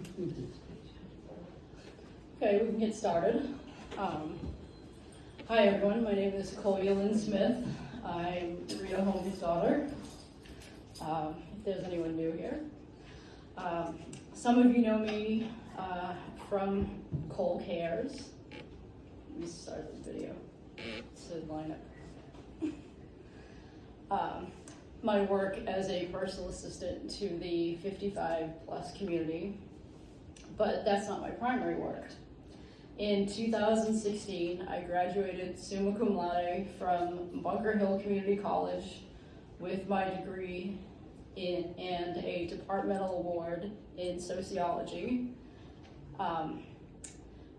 Okay, we can get started. Hi everyone, my name is Colby Lynn Smith. I'm Rita Holmes' daughter, if there's anyone new here. Some of you know me from Cole Cares. Let me start the video to line up. My work as a personal assistant to the 55 plus community, but that's not my primary work. In 2016, I graduated summa cum laude from Bunker Hill Community College with my degree and a departmental award in sociology.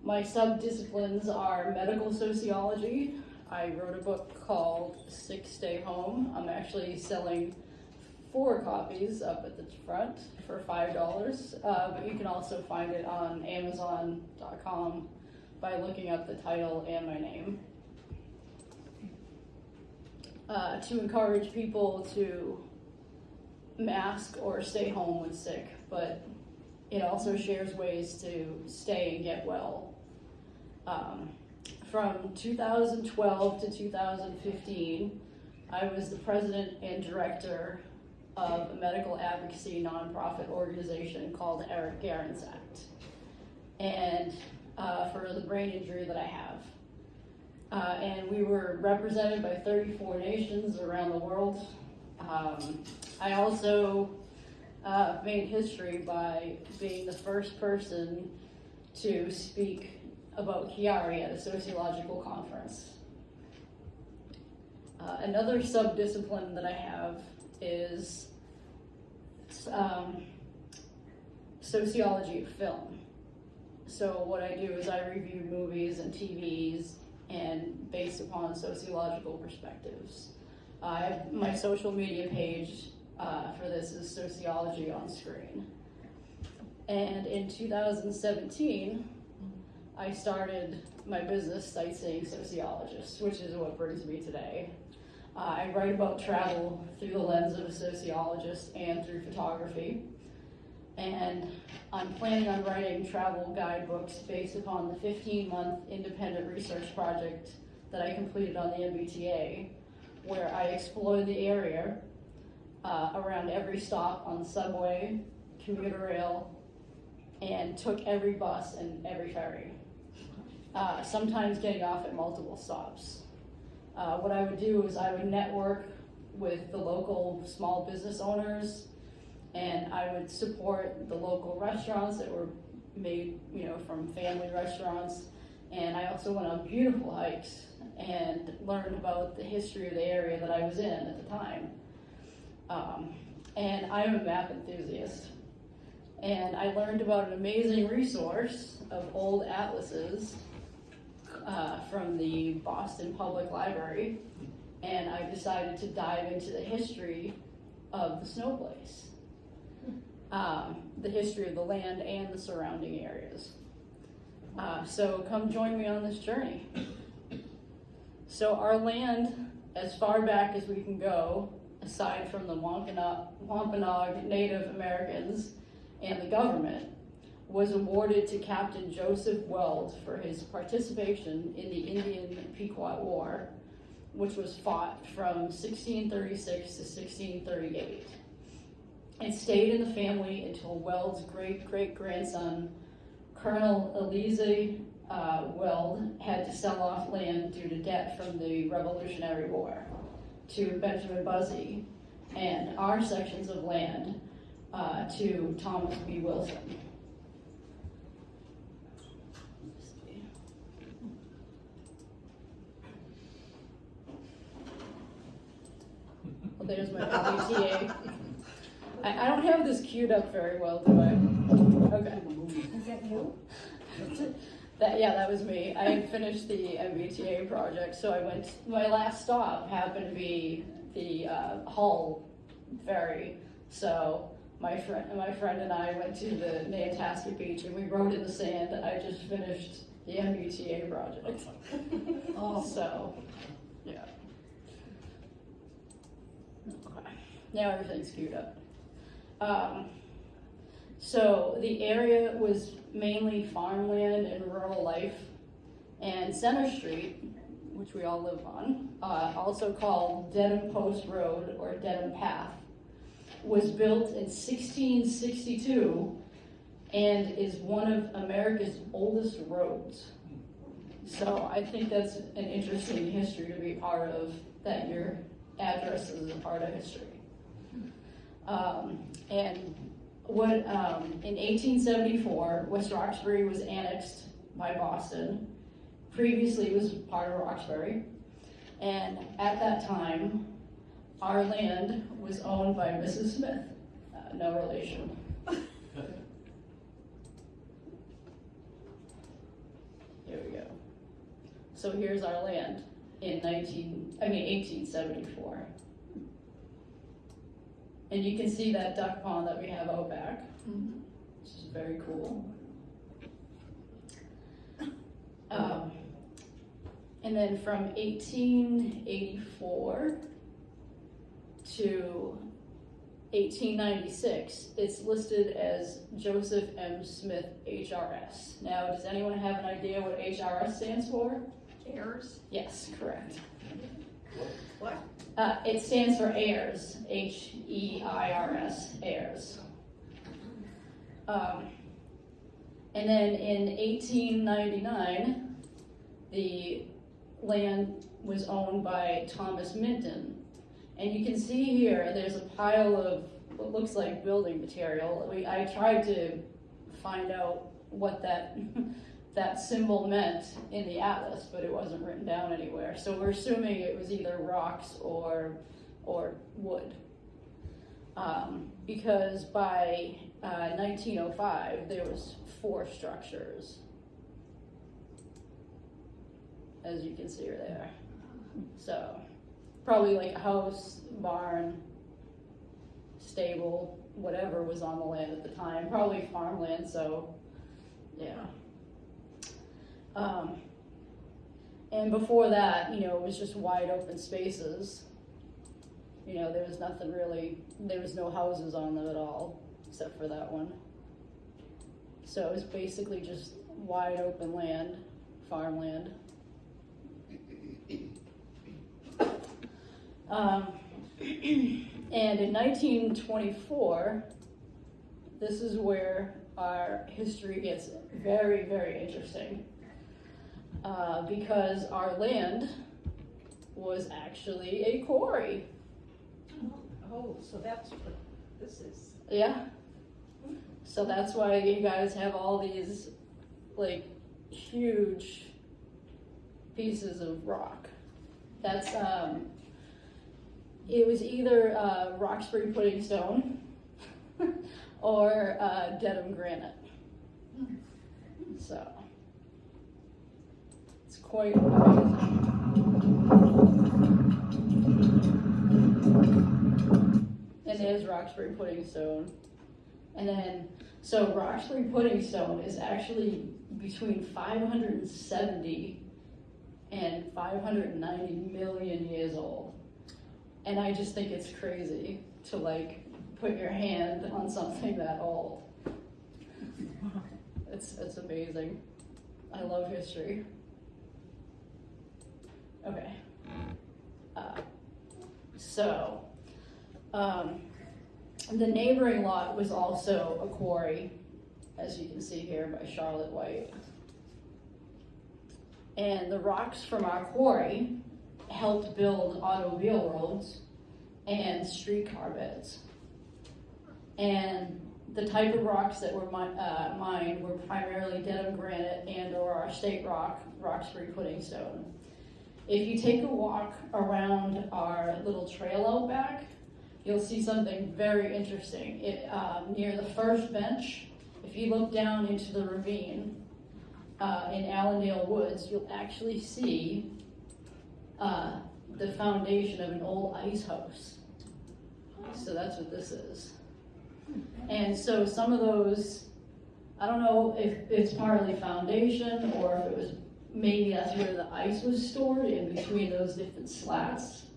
My sub-disciplines are medical sociology. I wrote a book called Sick Stay Home. I'm actually selling 4 copies up at the front for $5, but you can also find it on Amazon.com by looking up the title and my name. To encourage people to mask or stay home when sick, but it also shares ways to stay and get well. From 2012 to 2015, I was the president and director of a medical advocacy nonprofit organization called Eric Garens Act, and for the brain injury that I have. And we were represented by 34 nations around the world. I also made history by being the first person to speak about Chiari at a sociological conference. Another sub-discipline that I have is sociology of film. So what I do is I review movies and TVs and based upon sociological perspectives. My social media page for this is Sociology on Screen. And in 2017, I started my business, Sightseeing Sociologist, which is what brings me today. I write about travel through the lens of a sociologist and through photography. And I'm planning on writing travel guidebooks based upon the 15-month independent research project that I completed on the MBTA, where I explored the area around every stop on the subway, commuter rail, and took every bus and every ferry, sometimes getting off at multiple stops. What I would do is I would network with the local small business owners, and I would support the local restaurants that were made, from family restaurants. And I also went on beautiful hikes and learned about the history of the area that I was in at the time. And I'm a map enthusiast. And I learned about an amazing resource of old atlases from the Boston Public Library. And I decided to dive into the history of the snow place. The history of the land and the surrounding areas. So come join me on this journey. So our land, as far back as we can go, aside from the Wampanoag Native Americans and the government, was awarded to Captain Joseph Weld for his participation in the Indian-Pequot War, which was fought from 1636 to 1638. It stayed in the family until Weld's great-great-grandson, Colonel Eliezer Weld, had to sell off land due to debt from the Revolutionary War to Benjamin Buzzy, and our sections of land to Thomas B. Wilson. Well, there's my WTA. I don't have this queued up very well, do I? Okay. Is that you? That was me. I had finished the MBTA project, so my last stop happened to be the Hull ferry. So my friend and I went to the Nantasket Beach and we rode in the sand. I just finished the MBTA project. So, yeah. Okay. Now everything's queued up. So the area was mainly farmland and rural life, and Center Street, which we all live on, also called Dedham Post Road or Dedham Path, was built in 1662 and is one of America's oldest roads. So I think that's an interesting history to be part of, that your address is a part of history. And what in 1874, West Roxbury was annexed by Boston. Previously, it was part of Roxbury, and at that time, our land was owned by Mrs. Smith, no relation. Here we go. So here's our land in 1874. And you can see that duck pond that we have out back, which is very cool. And then from 1884 to 1896, it's listed as Joseph M. Smith HRS. Now, does anyone have an idea what HRS stands for? Heirs? Yes, correct. What? It stands for heirs, H-E-I-R-S, heirs. And then in 1899, the land was owned by Thomas Minton. And you can see here, there's a pile of what looks like building material. I tried to find out what that that symbol meant in the atlas, but it wasn't written down anywhere. So we're assuming it was either rocks or wood. Because by 1905, there was 4 structures, as you can see there. So probably like a house, barn, stable, whatever was on the land at the time. Probably farmland, so yeah. And before that, it was just wide open spaces. There was nothing really, there was no houses on them at all, except for that one. So it was basically just wide open land, farmland. And in 1924, this is where our history gets very, very interesting. Because our land was actually a quarry. Oh, so that's what this is. Yeah. So that's why you guys have all these, like, huge pieces of rock. That's, it was either Roxbury pudding stone or Dedham granite. So it's quite amazing. And there's Roxbury pudding stone. And then, so Roxbury pudding stone is actually between 570 and 590 million years old. And I just think it's crazy to like put your hand on something that old. It's amazing. I love history. Okay. The neighboring lot was also a quarry, as you can see here by Charlotte White. And the rocks from our quarry helped build automobile roads and streetcar beds. And the type of rocks that were mined were primarily Dedham granite and or our state rock, Roxbury pudding stone. If you take a walk around our little trail out back, you'll see something very interesting. Near the first bench, if you look down into the ravine in Allendale Woods, you'll actually see the foundation of an old ice house. So that's what this is. And so some of those, I don't know if it's partly foundation or if it was, maybe that's where the ice was stored in between those different slats.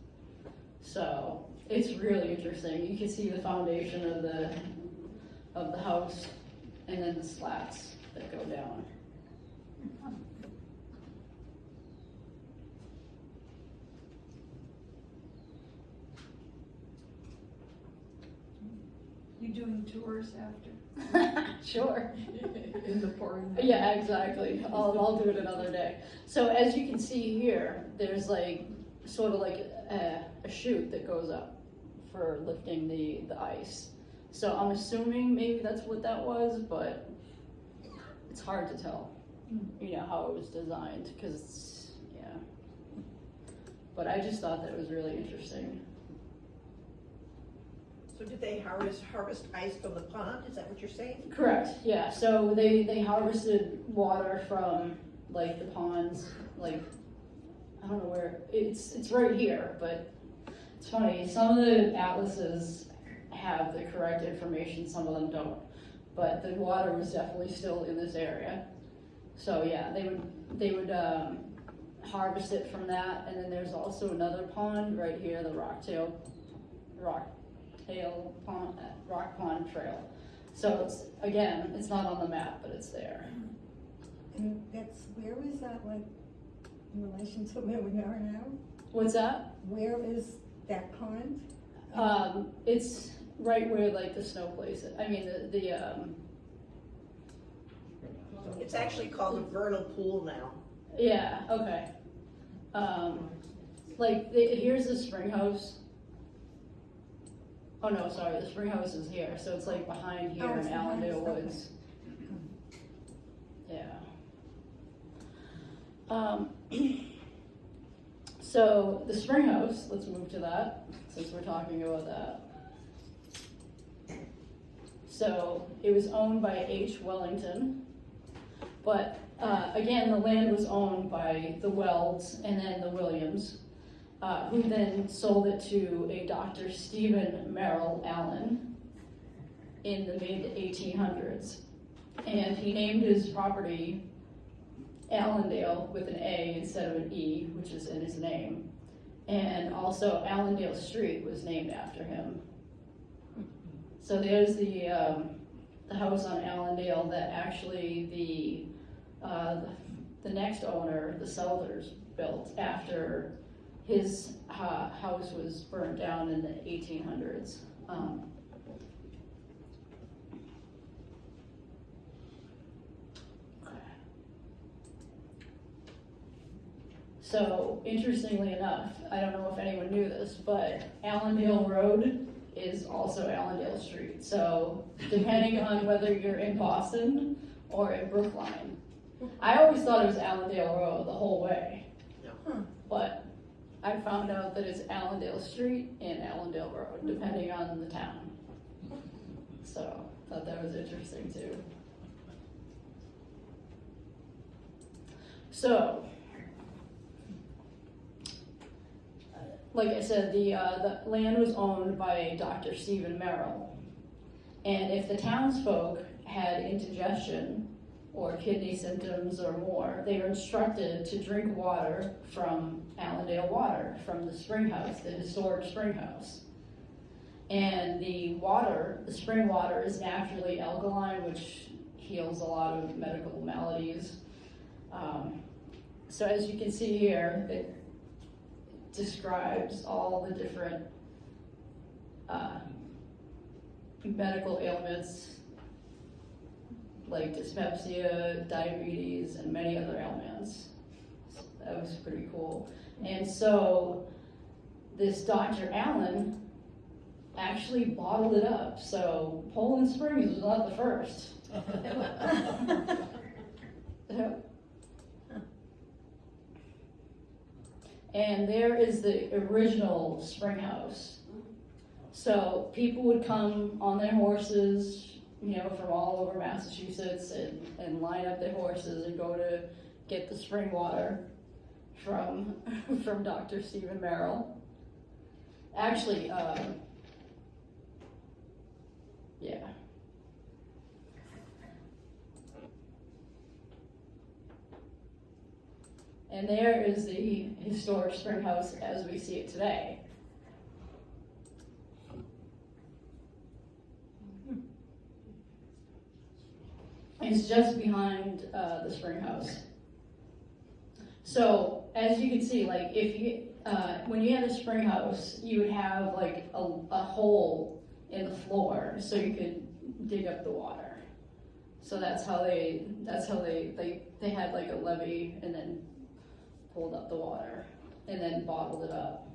So it's really interesting. You can see the foundation of the house, and then the slats that go down. You doing tours after? Sure. In the pouring? Yeah, exactly. I'll do it another day. So as you can see here, there's like, sort of like a chute that goes up for lifting the ice. So I'm assuming maybe that's what that was, but it's hard to tell, you know, how it was designed, because, yeah. But I just thought that was really interesting. So did they harvest ice from the pond? Is that what you're saying? Correct, yeah. So they harvested water from like the ponds, like, I don't know where, it's right here, but it's funny, some of the atlases have the correct information, some of them don't. But the water was definitely still in this area. So yeah, they would harvest it from that, and then there's also another pond right here, the rock pond trail. So it's, again, it's not on the map, but it's there. And that's, where is that, like, in relation to where we are now? What's that? Where is that pond? It's right where like the snow place is. I mean It's actually called a vernal pool now. yeah, okay. Like here's the spring house. Oh no, sorry, the spring house is here, so it's like behind here Oh, in it's behind Allendale us, okay. Woods. Yeah. So the spring house, let's move to that, since we're talking about that. So it was owned by H. Wellington, but again, the land was owned by the Welds and then the Williams, who then sold it to a Dr. Stephen Merrill Allen in the mid-1800s. And he named his property Allendale with an A instead of an E, which is in his name. And also Allendale Street was named after him. So there's the house on Allendale that actually the next owner, the Selders, built after his house was burned down in the 1800s. So, interestingly enough, I don't know if anyone knew this, but Allendale Road is also Allendale Street. So, depending on whether you're in Boston or in Brookline, I always thought it was Allendale Road the whole way. No. But I found out that it's Allendale Street and Allendale Road, depending on the town. So, thought that was interesting too. So, like I said, the land was owned by Dr. Stephen Merrill. And if the townsfolk had indigestion or kidney symptoms or more, they were instructed to drink water from Allendale water, from the spring house, the historic spring house. And the spring water is naturally alkaline, which heals a lot of medical maladies. So as you can see here, it describes all the different medical ailments like dyspepsia, diabetes, and many other ailments. So that was pretty cool. And so this Dr. Allen actually bottled it up. So Poland Springs was not the first. And there is the original spring house. So people would come on their horses, you know, from all over Massachusetts and line up their horses and go to get the spring water from Dr. Stephen Merrill. Actually, yeah. And there is the historic spring house as we see it today. It's just behind the spring house. So as you can see, like if you when you had a spring house, you would have like a hole in the floor so you could dig up the water. So that's how they had like a levee and then pulled up the water and then bottled it up.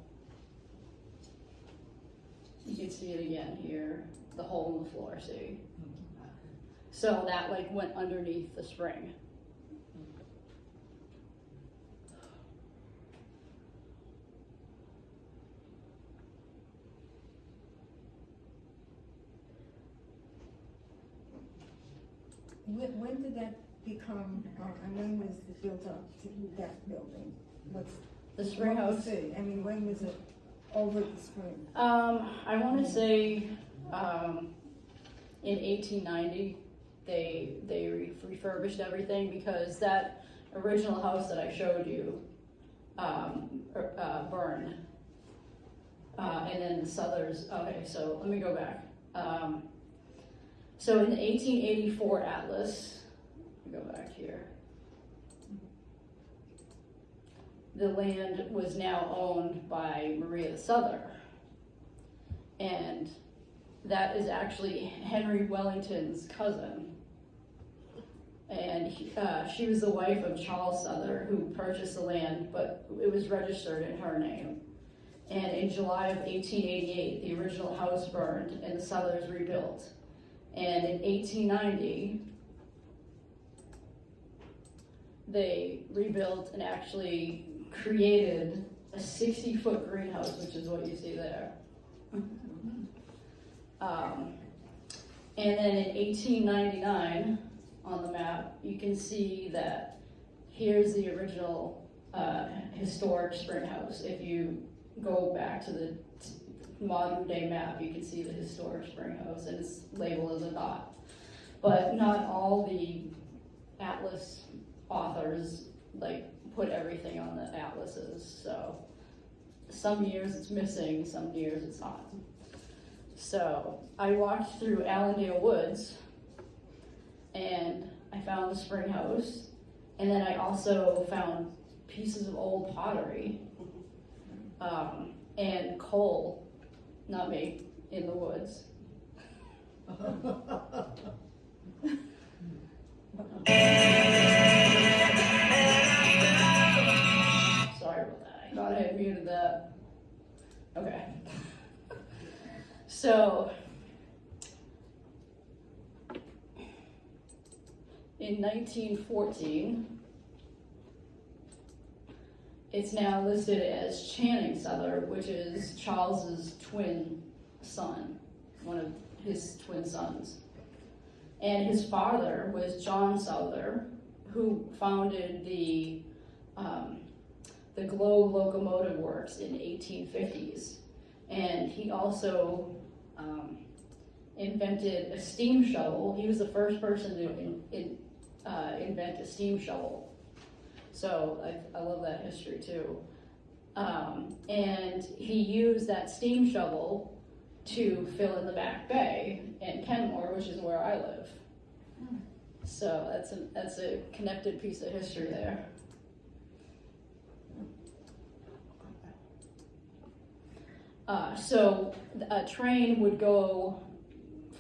You can see it again here, the hole in the floor, see? So that like went underneath the spring. When did that become, and when was it built up to that building? What's The spring what was house. it? I mean, when was it over the spring? I want to say in 1890 they refurbished everything because that original house that I showed you burned, and then the Southers. Okay, so let me go back. So in the 1884 atlas, let me go back here. The land was now owned by Maria Souther, and that is actually Henry Wellington's cousin. And she was the wife of Charles Souther, who purchased the land, but it was registered in her name. And in July of 1888, the original house burned and the Southers rebuilt. And in 1890, they rebuilt and actually created a 60-foot greenhouse, which is what you see there. And then in 1899, on the map, you can see that here's the original historic spring house. If you go back to the modern day map, you can see the historic spring house, and it's labeled as a dot. But not all the atlas authors like put everything on the atlases, so some years it's missing, some years it's not. So I walked through Allendale Woods and I found the spring house, and then I also found pieces of old pottery and coal, not me, in the woods. Sorry about that. I thought I had muted that. Okay. So, in 1914, it's now listed as Channing Souther, which is Charles's twin son, one of his twin sons. And his father was John Souther, who founded the Globe Locomotive Works in the 1850s. And he also invented a steam shovel. He was the first person to invent a steam shovel. So I love that history too. And he used that steam shovel to fill in the Back Bay in Kenmore, which is where I live. So that's a connected piece of history there. So a train would go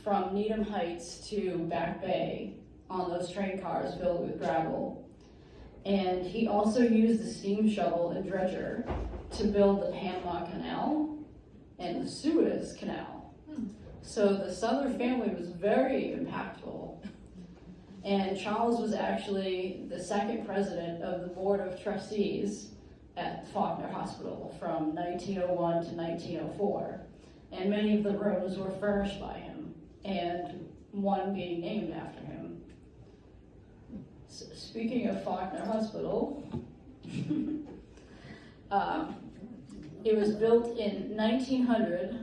from Needham Heights to Back Bay on those train cars filled with gravel. And he also used the steam shovel and dredger to build the Panama Canal and the Suez Canal. So the Souther family was very impactful. And Charles was actually the second president of the Board of Trustees at Faulkner Hospital from 1901 to 1904. And many of the rooms were furnished by him, and one being named after him. So speaking of Faulkner Hospital, it was built in 1900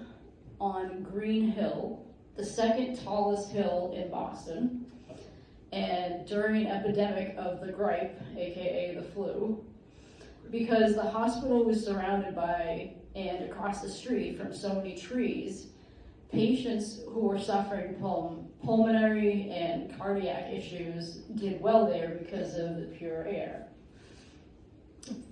on Green Hill, the second tallest hill in Boston. And during an epidemic of the gripe, aka the flu, because the hospital was surrounded by and across the street from so many trees, patients who were suffering pulmonary and cardiac issues did well there because of the pure air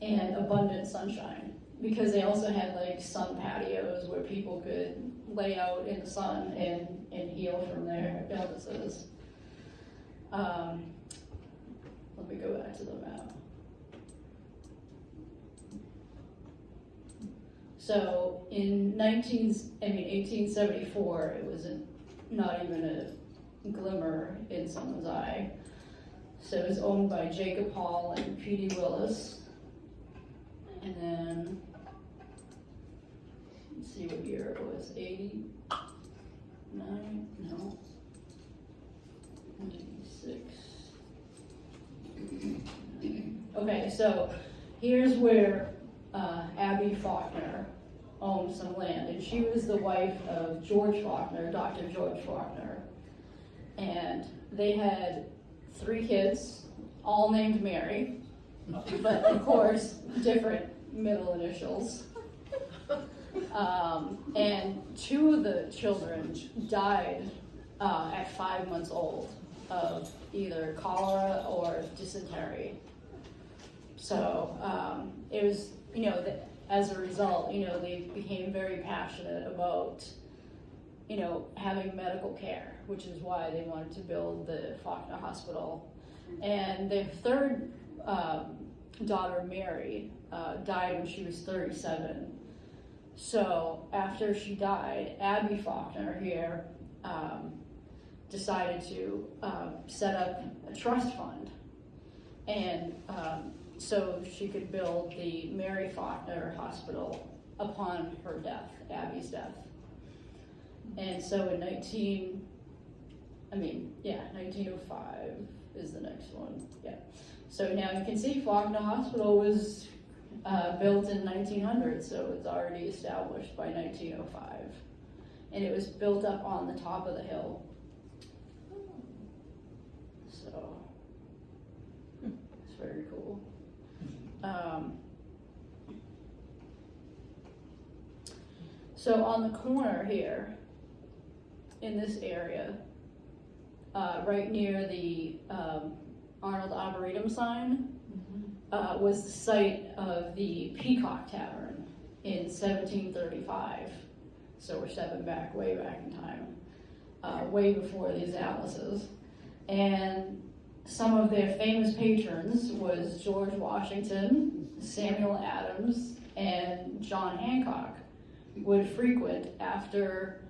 and abundant sunshine. Because they also had like sun patios where people could lay out in the sun and heal from their illnesses. Let me go back to the map. So in 1874, it was not even a glimmer in someone's eye. So it was owned by Jacob Hall and P.D. Willis. And then, let's see what year it was, 89? No. 96. Okay, so here's where Abby Faulkner owned some land, and she was the wife of George Faulkner, Dr. George Faulkner. And they had 3 kids, all named Mary, but of course, different middle initials. And 2 of the children died at 5 months old of either cholera or dysentery. So it was, as a result, they became very passionate about, having medical care, which is why they wanted to build the Faulkner Hospital. And their 3rd daughter, Mary, died when she was 37. So after she died, Abby Faulkner here decided to set up a trust fund, and so she could build the Mary Faulkner Hospital upon her death, Abby's death. And so in 1905 is the next one, yeah. So now you can see Faulkner Hospital was built in 1900, so it's already established by 1905. And it was built up on the top of the hill. So, it's very cool. So on the corner here, in this area, right near the Arnold Arboretum sign, was the site of the Peacock Tavern in 1735. So we're stepping back, way back in time, way before these atlases. And some of their famous patrons was George Washington, Samuel Adams, and John Hancock would frequent after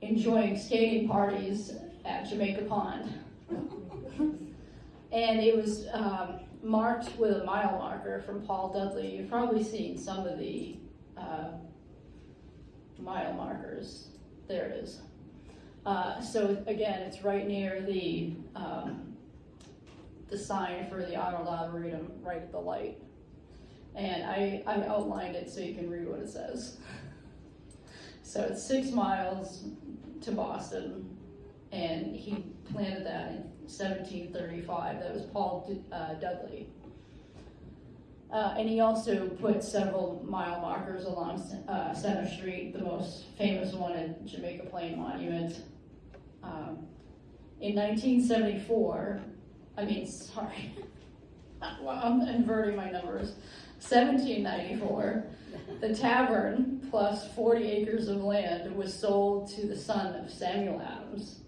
enjoying skating parties at Jamaica Pond. And it was marked with a mile marker from Paul Dudley. You've probably seen some of the mile markers. There it is. So again, it's right near the sign for the Arnold Arboretum, right at the light. And I outlined it so you can read what it says. So it's 6 miles to Boston, and he planted that in 1735. That was Paul Dudley. And he also put several mile markers along Center Street, the most famous one at Jamaica Plain Monument. In 1974, well, I'm inverting my numbers. 1794, the tavern plus 40 acres of land was sold to the son of Samuel Adams.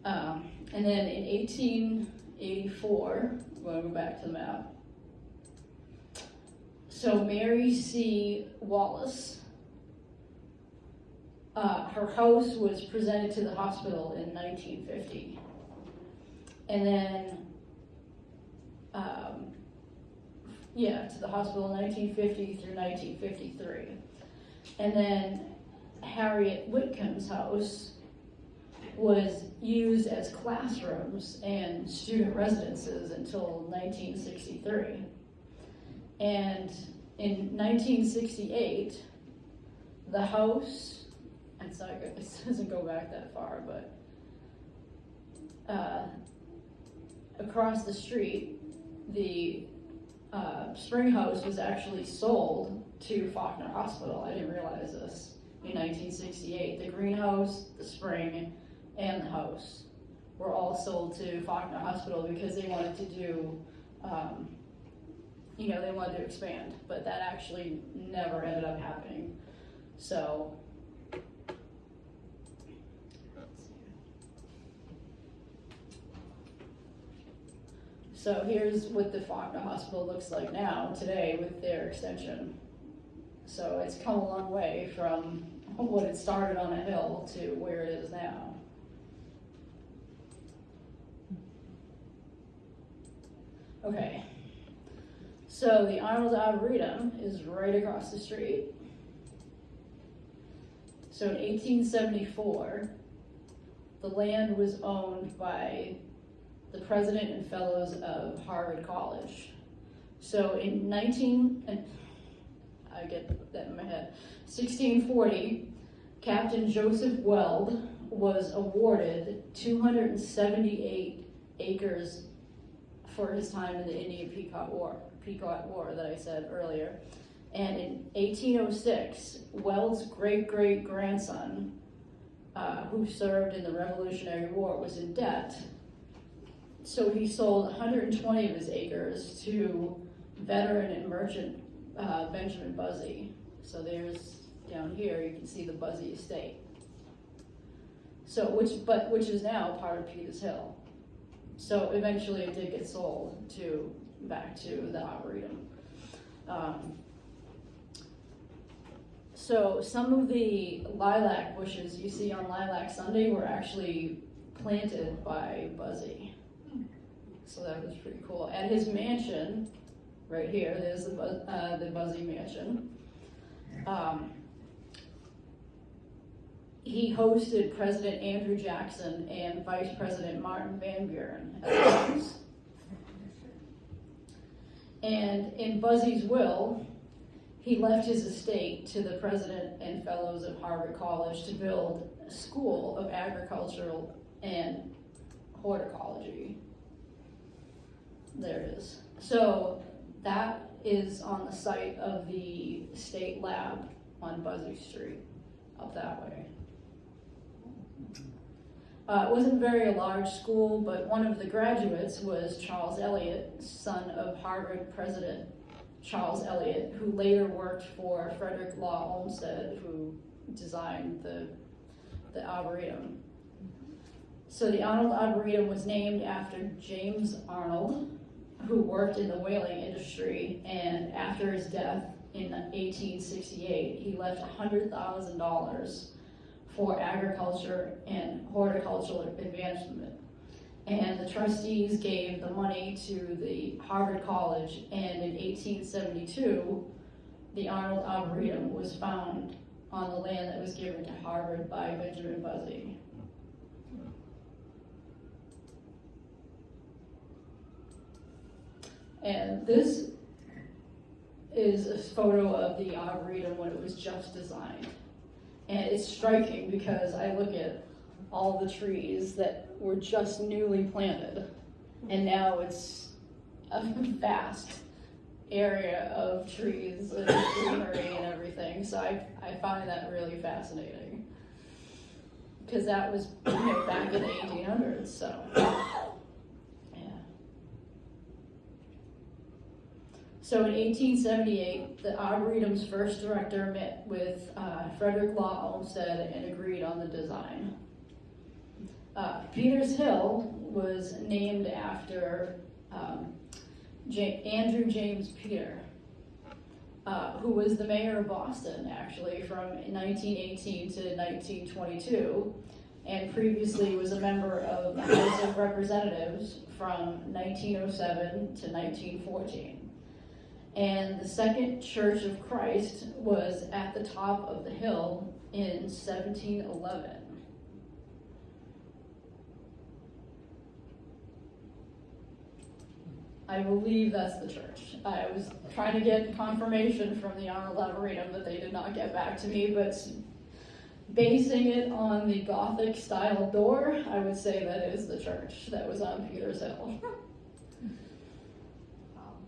And then in 1884, I'm going to go back to the map. So Mary C. Wallace, her house was presented to the hospital in 1950. And then, to the hospital in 1950 through 1953. And then Harriet Whitcomb's house was used as classrooms and student residences until 1963. And in 1968, the house, it doesn't go back that far, but across the street, the Spring House was actually sold to Faulkner Hospital. I didn't realize this. In 1968, the greenhouse, the spring, and the house were all sold to Faulkner Hospital because they wanted to do, they wanted to expand, but that actually never ended up happening. So, here's what the Faulkner Hospital looks like now, today, with their extension. So it's come a long way from what it started on a hill to where it is now. Okay, so the Arnold Arboretum is right across the street. So in 1874, the land was owned by the president and fellows of Harvard College. So in 1640, Captain Joseph Weld was awarded 278 acres for his time in the Indian Pequot War that I said earlier. And in 1806, Weld's great-great-grandson, who served in the Revolutionary War, was in debt. So he sold 120 of his acres to veteran and merchant Benjamin Buzzy. So there's, down here, you can see the Buzzy estate. So, which is now part of Peters Hill. So eventually it did get sold back to the Arboretum. So some of the lilac bushes you see on Lilac Sunday were actually planted by Buzzy. So that was pretty cool. At his mansion, right here, there's the Buzzy mansion. He hosted President Andrew Jackson and Vice President Martin Van Buren at the house. And in Buzzy's will, he left his estate to the president and fellows of Harvard College to build a school of agricultural and horticulture. There it is. So that is on the site of the state lab on Buzzy Street, up that way. It wasn't very a large school, but one of the graduates was Charles Eliot, son of Harvard President Charles Eliot, who later worked for Frederick Law Olmsted, who designed the Arboretum. So the Arnold Arboretum was named after James Arnold, who worked in the whaling industry, and after his death in 1868, he left $100,000 for agriculture and horticultural advancement. And the trustees gave the money to the Harvard College, and in 1872, the Arnold Arboretum was found on the land that was given to Harvard by Benjamin Buzzy. And this is a photo of the Arboretum when it was just designed. And it's striking because I look at all the trees that were just newly planted, and now it's a vast area of trees and greenery and everything. So I find that really fascinating, because that was back in the 1800s. So yeah. So in 1878, the Arboretum's first director met with Frederick Law Olmsted and agreed on the design. Peters Hill was named after Andrew James Peter, who was the mayor of Boston, actually, from 1918 to 1922, and previously was a member of the House of Representatives from 1907 to 1914. And the Second Church of Christ was at the top of the hill in 1711. I believe that's the church. I was trying to get confirmation from the Arnold Arboretum, but they did not get back to me. But basing it on the Gothic style door, I would say that is the church that was on Peters Hill.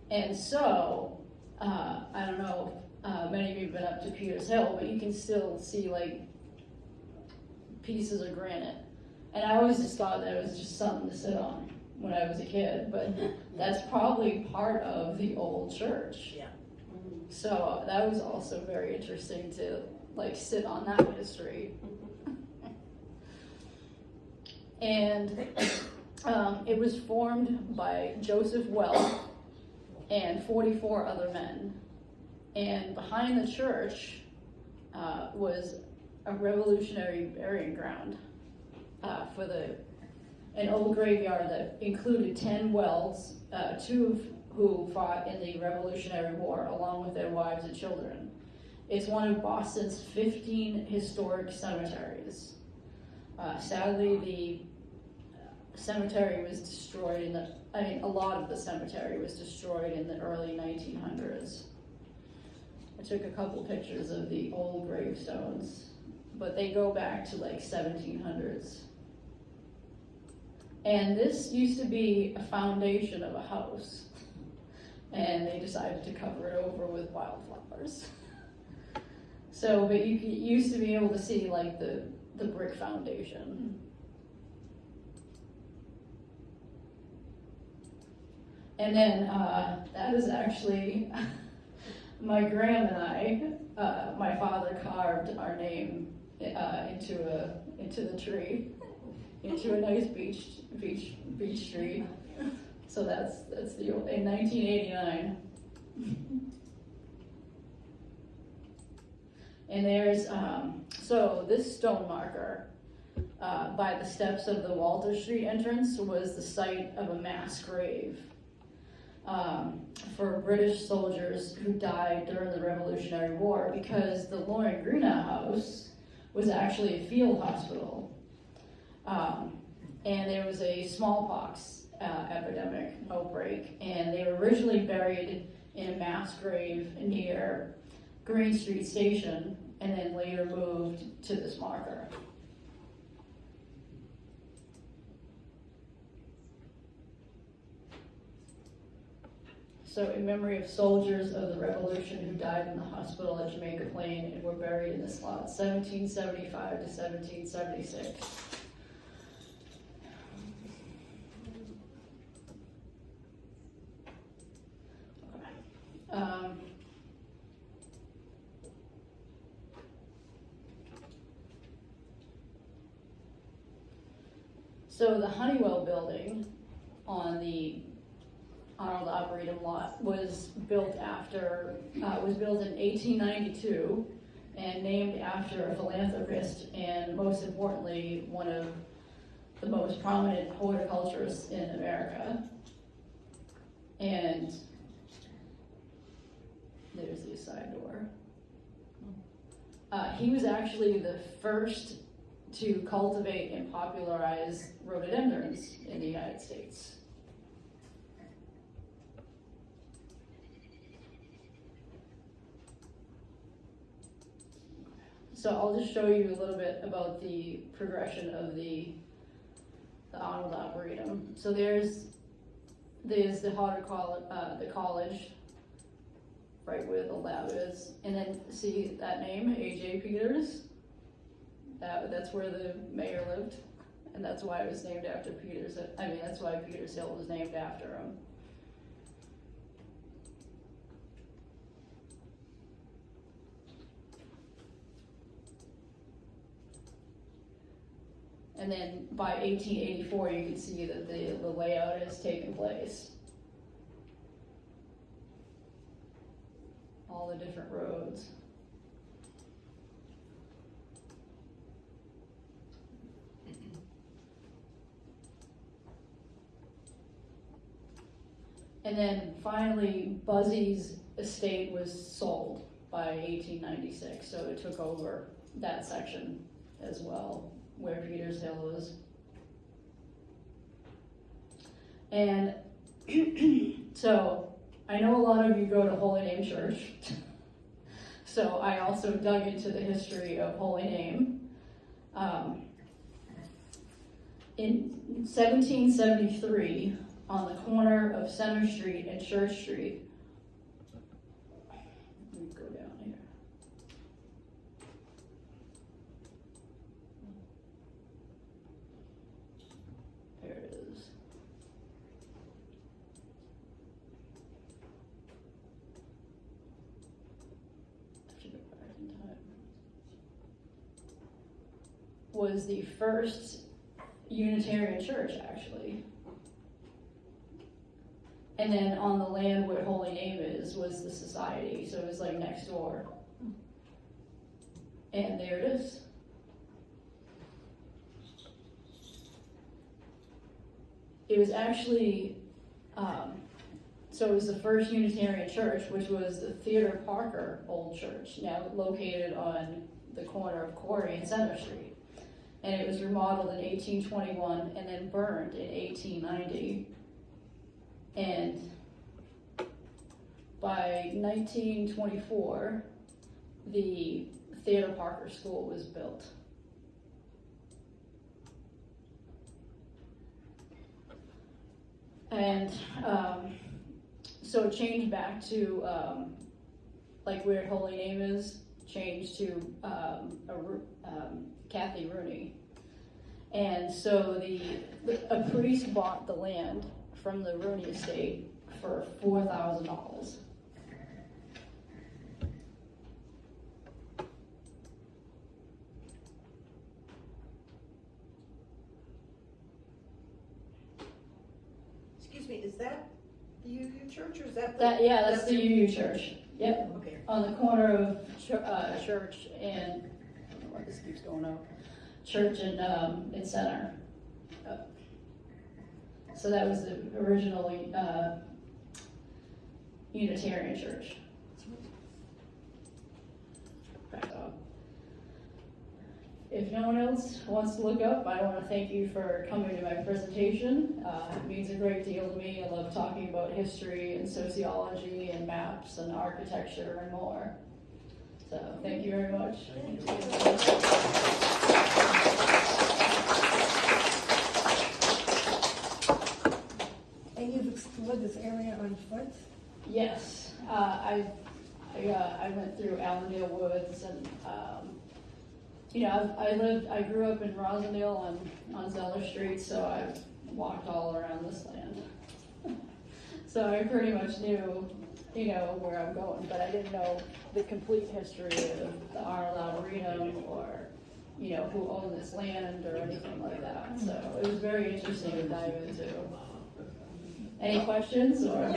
And so, I don't know if many of you have been up to Peters Hill, but you can still see like pieces of granite. And I always just thought that it was just something to sit on when I was a kid, but that's probably part of the old church. Yeah. So that was also very interesting to like sit on that history. And it was formed by Joseph Wells and 44 other men. And behind the church was a revolutionary burying ground for an old graveyard that included 10 Wells, 2 of who fought in the Revolutionary War along with their wives and children. It's one of Boston's 15 historic cemeteries. Sadly, the cemetery was destroyed a lot of the cemetery was destroyed in the early 1900s. I took a couple pictures of the old gravestones, but they go back to like 1700s. And this used to be a foundation of a house, and they decided to cover it over with wildflowers. So, but you used to be able to see like the brick foundation. And then that is actually my Graham and I. My father carved our name into the tree, into a nice beech tree. So that's in 1989. And there's so this stone marker by the steps of the Walter Street entrance was the site of a mass grave. For British soldiers who died during the Revolutionary War, because the Lauren Greenough House was actually a field hospital. And there was a smallpox epidemic outbreak, and they were originally buried in a mass grave near Green Street Station, and then later moved to this marker. So in memory of soldiers of the Revolution who died in the hospital at Jamaica Plain and were buried in this lot, 1775 to 1776. So the Honeywell building on the Arnold Arboretum lot was built in 1892 and named after a philanthropist and, most importantly, one of the most prominent horticulturists in America. And there's the side door. He was actually the first to cultivate and popularize rhododendrons in the United States. So I'll just show you a little bit about the progression of the Arnold Arboretum. So there's the college, right where the lab is, and then see that name, A.J. Peters. That's where the mayor lived, and that's why it was named after Peters. That's why Peters Hill was named after him. And then by 1884, you can see that the layout has taken place. All the different roads. And then finally, Buzzy's estate was sold by 1896, so it took over that section as well, where Peters Hill is. And so I know a lot of you go to Holy Name Church, so I also dug into the history of Holy Name. In 1773, on the corner of Center Street and Church Street, let me go down here. was the first Unitarian church, actually. And then on the land where Holy Name is was the society, so it was like next door. And there it is. It was actually, so it was the first Unitarian church, which was the Theodore Parker Old Church, now located on the corner of Quarry and Center Street. And it was remodeled in 1821 and then burned in 1890. And by 1924, the Theodore Parker School was built. And so it changed back to like where Holy Name is, changed to Kathy Rooney. And so a priest bought the land from the Rooney estate for $4,000. Excuse me, is that the UU church or is that? That's the UU church. Yep. Okay. On the corner of Church and, I don't know why this keeps going up, Church and Center. So that was the original Unitarian church. If no one else wants to look up, I want to thank you for coming to my presentation. It means a great deal to me. I love talking about history and sociology and maps and architecture and more. So thank you very much. And you've explored this area on foot? Yes, I went through Allendale Woods and I grew up in Rosendale on Zeller Street, so I walked all around this land. So I pretty much knew, where I'm going, but I didn't know the complete history of the Arnold Arboretum or, who owned this land or anything like that. So it was very interesting to dive into. Any questions or?